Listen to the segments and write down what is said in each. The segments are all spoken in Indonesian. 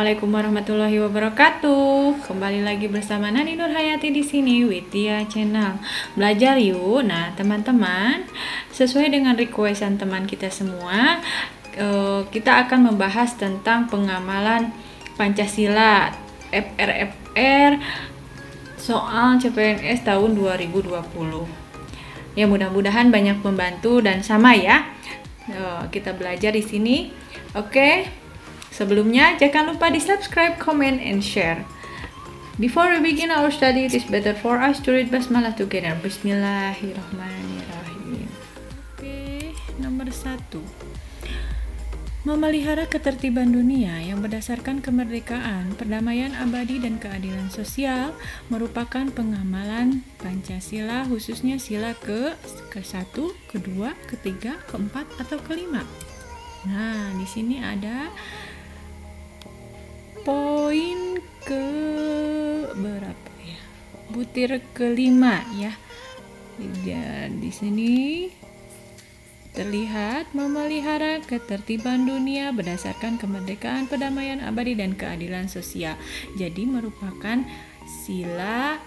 Assalamualaikum warahmatullahi wabarakatuh. Kembali lagi bersama Nani Nurhayati di sini Widya Channel. Belajar yuk. Nah, teman-teman, sesuai dengan requestan teman kita semua, kita akan membahas tentang pengamalan Pancasila FRFR soal CPNS tahun 2020. Ya, mudah-mudahan banyak membantu dan sama ya. Kita belajar di sini. Oke. Sebelumnya, jangan lupa di subscribe, comment, and share. Before we begin our study, it is better for us to read Basmalah together. Bismillahirrahmanirrahim. Oke, nomor 1. Memelihara ketertiban dunia yang berdasarkan kemerdekaan, perdamaian abadi, dan keadilan sosial merupakan pengamalan Pancasila, khususnya sila ke-1, ke-2, ke-3, ke-4, atau ke-5. Nah, di sini ada poin ke berapa ya? Butir kelima ya. Di sini terlihat memelihara ketertiban dunia berdasarkan kemerdekaan, perdamaian abadi, dan keadilan sosial. Jadi merupakan sila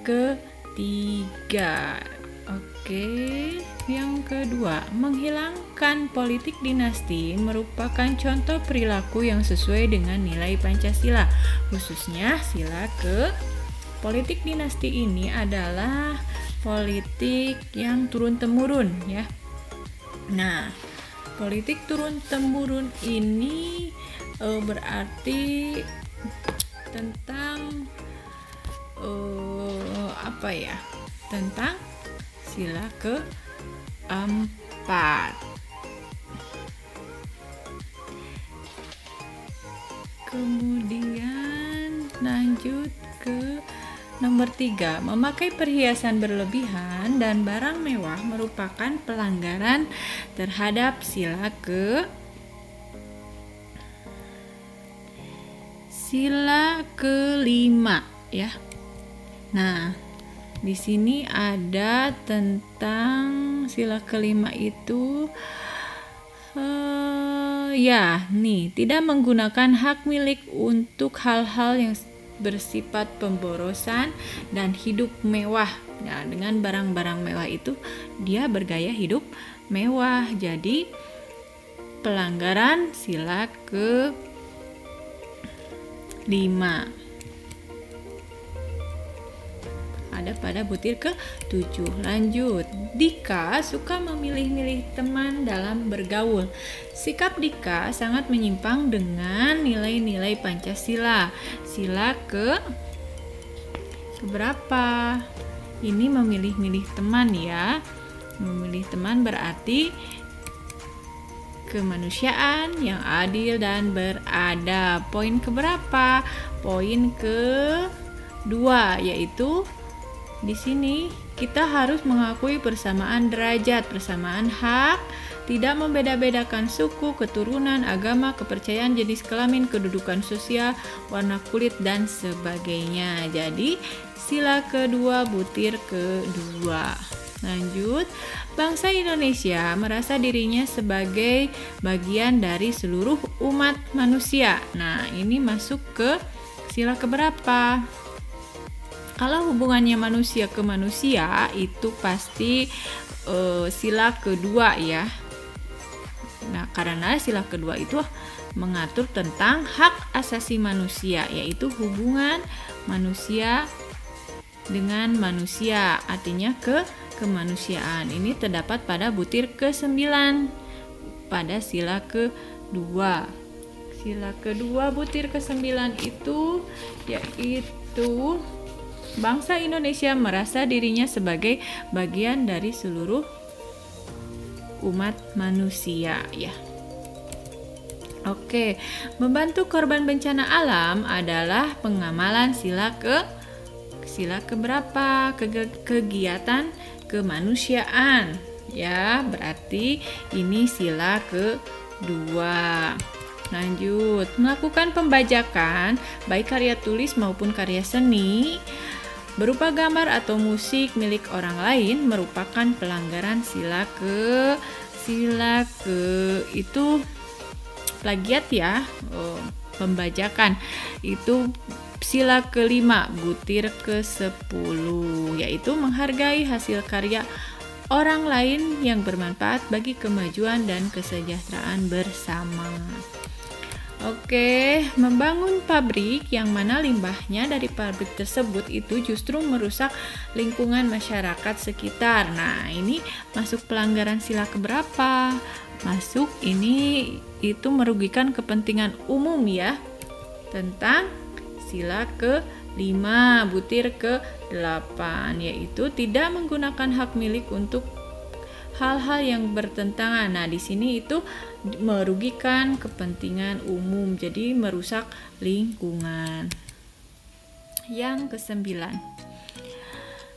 ketiga. Oke, yang kedua, menghilangkan politik dinasti merupakan contoh perilaku yang sesuai dengan nilai Pancasila. Khususnya sila ke politik dinasti ini adalah politik yang turun-temurun ya. Nah, politik turun-temurun ini berarti tentang apa ya? Tentang sila ke-4. Kemudian lanjut ke nomor 3. Memakai perhiasan berlebihan dan barang mewah merupakan pelanggaran terhadap sila ke-5 ya. Nah, di sini ada tentang sila ke-5 itu tidak menggunakan hak milik untuk hal-hal yang bersifat pemborosan dan hidup mewah. Nah, dengan barang-barang mewah itu dia bergaya hidup mewah. Jadi pelanggaran sila ke-5 ada pada butir ke-7. Lanjut, Dika suka memilih-milih teman dalam bergaul. Sikap Dika sangat menyimpang dengan nilai-nilai Pancasila. Sila keberapa? Ini memilih-milih teman ya. Memilih teman berarti kemanusiaan yang adil dan beradab. Poin keberapa? Poin ke-2, yaitu di sini kita harus mengakui persamaan derajat, persamaan hak, tidak membeda-bedakan suku, keturunan, agama, kepercayaan, jenis kelamin, kedudukan sosial, warna kulit, dan sebagainya. Jadi sila kedua butir kedua. Lanjut, bangsa Indonesia merasa dirinya sebagai bagian dari seluruh umat manusia. Nah, ini masuk ke sila keberapa? Kalau hubungannya manusia ke manusia itu pasti sila kedua ya. Nah, karena sila kedua itu mengatur tentang hak asasi manusia, yaitu hubungan manusia dengan manusia, artinya kemanusiaan. Ini terdapat pada butir ke-9 pada sila kedua. Sila kedua butir ke-9 itu yaitu bangsa Indonesia merasa dirinya sebagai bagian dari seluruh umat manusia ya. Oke, membantu korban bencana alam adalah pengamalan sila keberapa? Kegiatan kemanusiaan ya, berarti ini sila kedua. Lanjut, melakukan pembajakan baik karya tulis maupun karya seni berupa gambar atau musik milik orang lain merupakan pelanggaran sila ke itu plagiat ya. pembajakan. Itu sila kelima, butir ke-10, yaitu menghargai hasil karya orang lain yang bermanfaat bagi kemajuan dan kesejahteraan bersama. Oke, membangun pabrik yang mana limbahnya dari pabrik tersebut itu justru merusak lingkungan masyarakat sekitar. Nah, ini masuk pelanggaran sila keberapa? Masuk ini itu merugikan kepentingan umum ya. Tentang sila ke-5, butir ke-8, yaitu tidak menggunakan hak milik untuk hal-hal yang bertentangan. Nah, di sini itu merugikan kepentingan umum, jadi merusak lingkungan. Yang ke-9,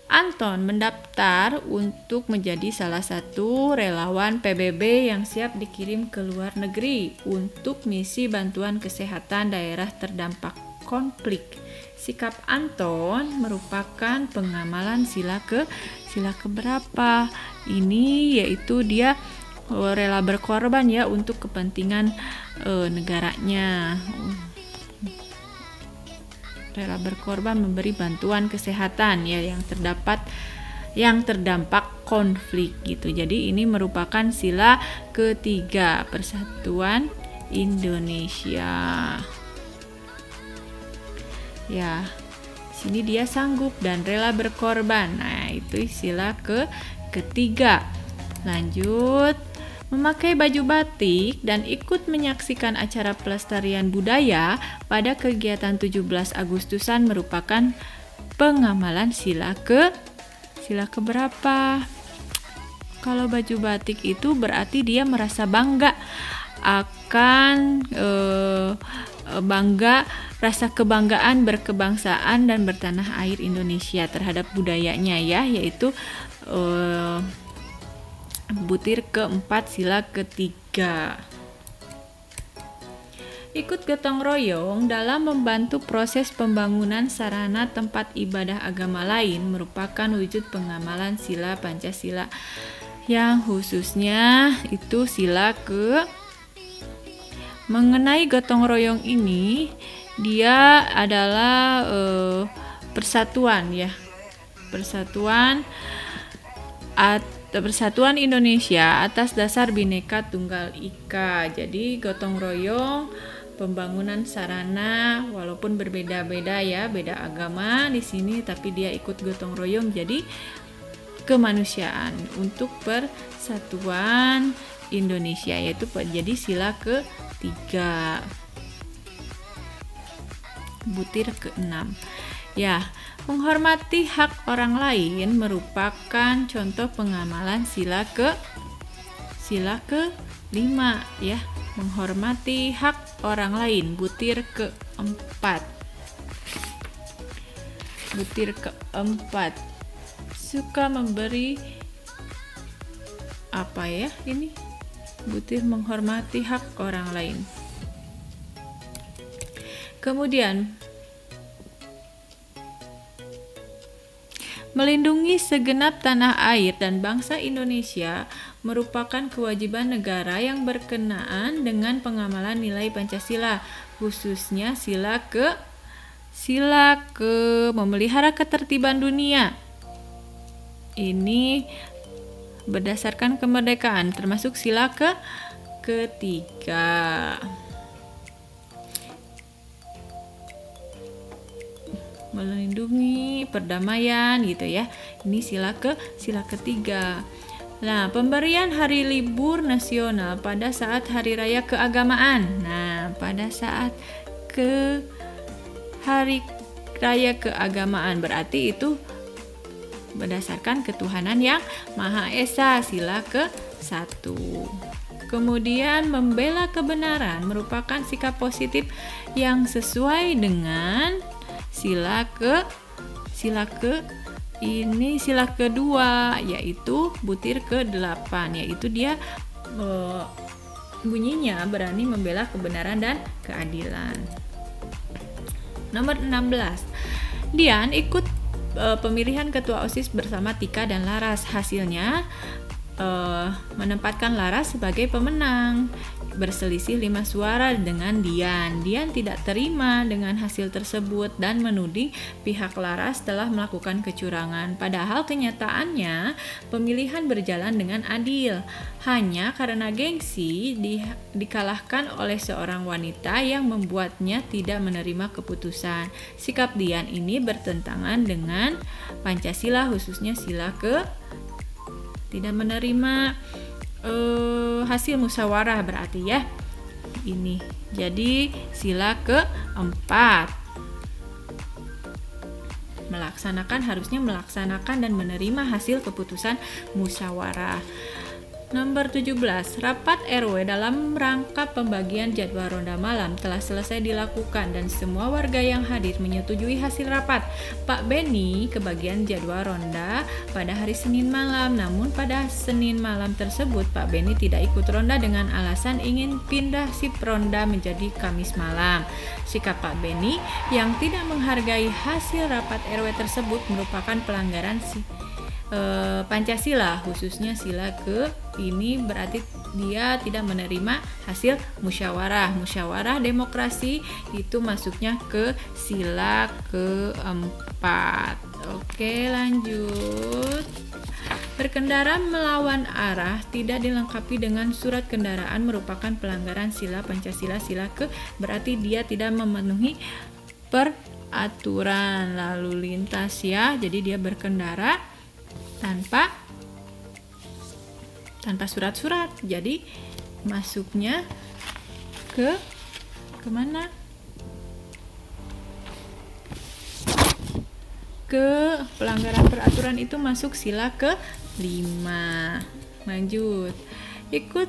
Anton mendaftar untuk menjadi salah satu relawan PBB yang siap dikirim ke luar negeri untuk misi bantuan kesehatan daerah terdampak konflik. Sikap Anton merupakan pengamalan sila keberapa? Ini yaitu dia rela berkorban ya untuk kepentingan negaranya. Rela berkorban memberi bantuan kesehatan ya yang terdampak konflik gitu. Jadi ini merupakan sila ketiga, Persatuan Indonesia. Ya, sini dia sanggup dan rela berkorban. Nah, itu sila ketiga. Lanjut, memakai baju batik dan ikut menyaksikan acara pelestarian budaya pada kegiatan 17 Agustusan merupakan pengamalan sila keberapa? Kalau baju batik itu berarti dia merasa bangga akan rasa kebanggaan berkebangsaan dan bertanah air Indonesia terhadap budayanya ya, yaitu butir ke-4 sila ketiga. Ikut gotong royong dalam membantu proses pembangunan sarana tempat ibadah agama lain merupakan wujud pengamalan sila Pancasila, yang khususnya itu sila mengenai gotong royong ini, dia adalah persatuan ya, persatuan Indonesia atas dasar Bhinneka Tunggal Ika. Jadi gotong royong pembangunan sarana walaupun berbeda-beda ya, beda agama di sini, tapi dia ikut gotong royong jadi kemanusiaan untuk persatuan Indonesia, yaitu jadi sila ke-3, butir ke-6. Ya, menghormati hak orang lain merupakan contoh pengamalan sila ke-5 ya, menghormati hak orang lain, butir ke-4. Butir ke-4. Suka memberi apa ya ini? Butir menghormati hak orang lain. Kemudian melindungi segenap tanah air dan bangsa Indonesia merupakan kewajiban negara yang berkenaan dengan pengamalan nilai Pancasila, khususnya sila ke memelihara ketertiban dunia. Ini berdasarkan kemerdekaan, termasuk sila ketiga. Melindungi perdamaian gitu ya. Ini sila ketiga. Nah, pemberian hari libur nasional pada saat hari raya keagamaan. Nah, pada saat hari raya keagamaan berarti itu berdasarkan ketuhanan yang Maha Esa, sila ke-1. Kemudian membela kebenaran merupakan sikap positif yang sesuai dengan sila kedua, yaitu butir ke-8, yaitu dia bunyinya berani membela kebenaran dan keadilan. Nomor 16, Dian ikut pemilihan ketua OSIS bersama Tika dan Laras. Hasilnya menempatkan Laras sebagai pemenang. berselisih 5 suara dengan Dian. Dian tidak terima dengan hasil tersebut dan menuding pihak Laras telah melakukan kecurangan. Padahal kenyataannya pemilihan berjalan dengan adil. Hanya karena gengsi dikalahkan oleh seorang wanita yang membuatnya tidak menerima keputusan. Sikap Dian ini bertentangan dengan Pancasila, khususnya sila ke tidak menerima hasil musyawarah berarti ya. Ini jadi sila keempat, harusnya melaksanakan dan menerima hasil keputusan musyawarah. Nomor 17, rapat RW dalam rangka pembagian jadwal ronda malam telah selesai dilakukan dan semua warga yang hadir menyetujui hasil rapat. Pak Beni kebagian jadwal ronda pada hari Senin malam, namun pada Senin malam tersebut Pak Beni tidak ikut ronda dengan alasan ingin pindah sip ronda menjadi Kamis malam. Sikap Pak Beni yang tidak menghargai hasil rapat RW tersebut merupakan pelanggaran Pancasila, khususnya sila ke ini berarti dia tidak menerima hasil musyawarah demokrasi, itu masuknya ke sila keempat. Oke, lanjut. Berkendara melawan arah tidak dilengkapi dengan surat kendaraan merupakan pelanggaran sila Pancasila sila ke berarti dia tidak memenuhi peraturan lalu lintas ya. Jadi dia berkendara tanpa surat-surat, jadi masuknya ke kemana? Ke pelanggaran peraturan itu masuk sila ke-5. Lanjut, ikut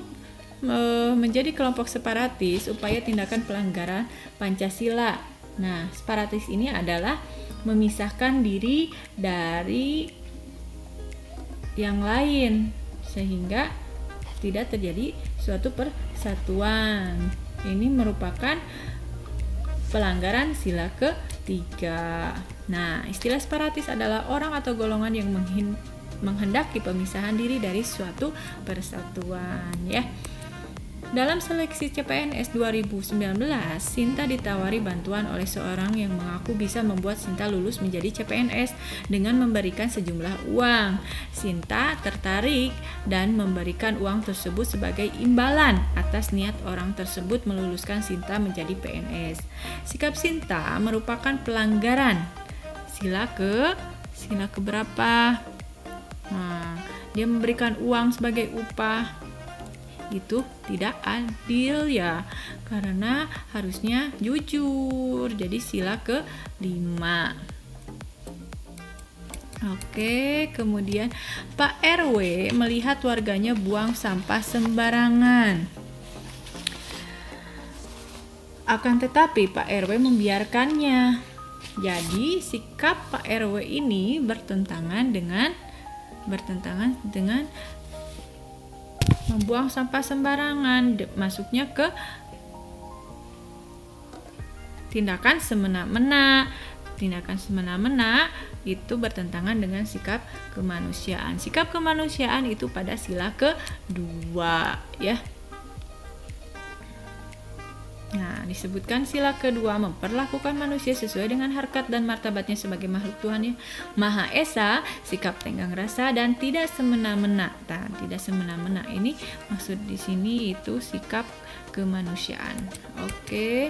menjadi kelompok separatis upaya tindakan pelanggaran Pancasila. Nah, separatis ini adalah memisahkan diri dari yang lain sehingga tidak terjadi suatu persatuan. Ini merupakan pelanggaran sila ke-3. Nah, istilah separatis adalah orang atau golongan yang menghendaki pemisahan diri dari suatu persatuan ya. Dalam seleksi CPNS 2019, Sinta ditawari bantuan oleh seorang yang mengaku bisa membuat Sinta lulus menjadi CPNS dengan memberikan sejumlah uang. Sinta tertarik dan memberikan uang tersebut sebagai imbalan atas niat orang tersebut meluluskan Sinta menjadi PNS. Sikap Sinta merupakan pelanggaran sila ke berapa? Nah, dia memberikan uang sebagai upah. Itu tidak adil ya, karena harusnya jujur. Jadi sila ke-5. Oke, kemudian Pak RW melihat warganya buang sampah sembarangan. Akan tetapi Pak RW membiarkannya. Jadi sikap Pak RW ini bertentangan dengan membuang sampah sembarangan, masuknya ke tindakan semena-mena. Tindakan semena-mena itu bertentangan dengan sikap kemanusiaan. Sikap kemanusiaan itu pada sila ke-2 ya. Nah, disebutkan sila kedua memperlakukan manusia sesuai dengan harkat dan martabatnya sebagai makhluk Tuhan yang Maha Esa, sikap tenggang rasa dan tidak semena-mena. Tidak semena-mena ini maksud di sini itu sikap kemanusiaan. Oke.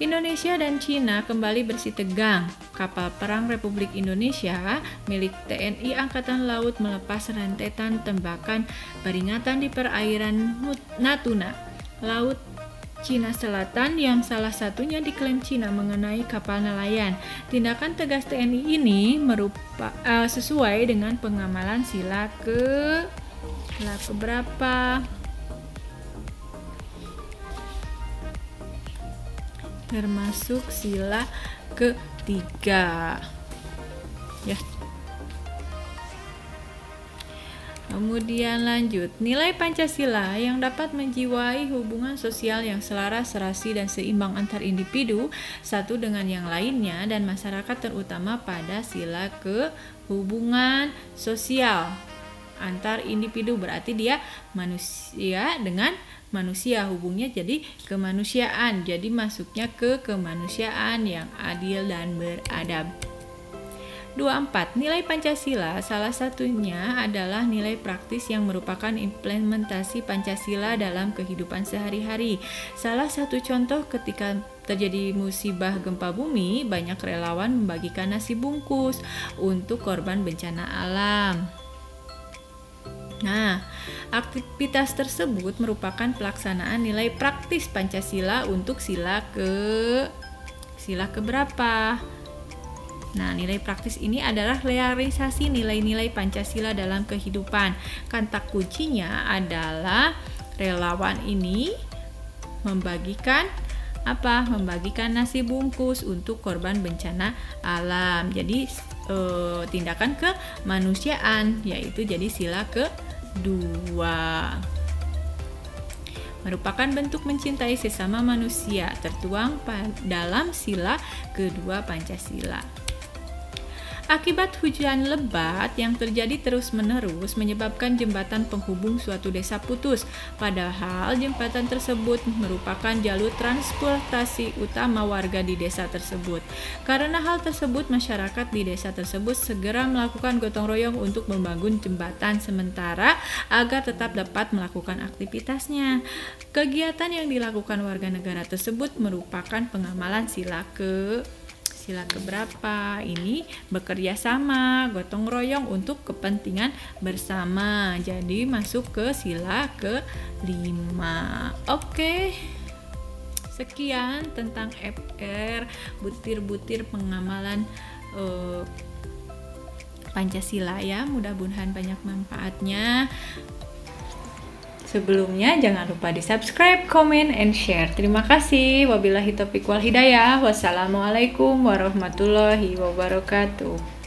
Indonesia dan Cina kembali bersih tegang. Kapal perang Republik Indonesia milik TNI Angkatan Laut melepas rentetan tembakan peringatan di perairan Natuna, Laut Cina Selatan yang salah satunya diklaim Cina mengenai kapal nelayan. Tindakan tegas TNI ini sesuai dengan pengamalan sila keberapa? Termasuk sila ke-3 ya. Kemudian lanjut, nilai Pancasila yang dapat menjiwai hubungan sosial yang selaras, serasi, dan seimbang antar individu satu dengan yang lainnya dan masyarakat, terutama pada sila kehubungan sosial antar individu, berarti dia manusia dengan manusia, hubungnya jadi kemanusiaan. Jadi masuknya ke kemanusiaan yang adil dan beradab. 24. Nilai Pancasila salah satunya adalah nilai praktis yang merupakan implementasi Pancasila dalam kehidupan sehari-hari. Salah satu contoh ketika terjadi musibah gempa bumi, banyak relawan membagikan nasi bungkus untuk korban bencana alam. Nah, aktivitas tersebut merupakan pelaksanaan nilai praktis Pancasila untuk sila keberapa? Nah, nilai praktis ini adalah realisasi nilai-nilai Pancasila dalam kehidupan. Kata kuncinya adalah relawan ini membagikan nasi bungkus untuk korban bencana alam. Jadi tindakan kemanusiaan, yaitu jadi sila kedua. Merupakan bentuk mencintai sesama manusia, tertuang dalam sila kedua Pancasila. Akibat hujan lebat yang terjadi terus-menerus menyebabkan jembatan penghubung suatu desa putus, padahal jembatan tersebut merupakan jalur transportasi utama warga di desa tersebut. Karena hal tersebut, masyarakat di desa tersebut segera melakukan gotong royong untuk membangun jembatan sementara agar tetap dapat melakukan aktivitasnya. Kegiatan yang dilakukan warga negara tersebut merupakan pengamalan sila keberapa? Ini bekerja sama, gotong royong untuk kepentingan bersama. Jadi masuk ke sila ke-5. Oke. Sekian tentang FR, butir-butir pengamalan Pancasila ya. Mudah-mudahan banyak manfaatnya. Sebelumnya jangan lupa di subscribe, comment, and share. Terima kasih. Wabillahi taufiq wal hidayah. Wassalamualaikum warahmatullahi wabarakatuh.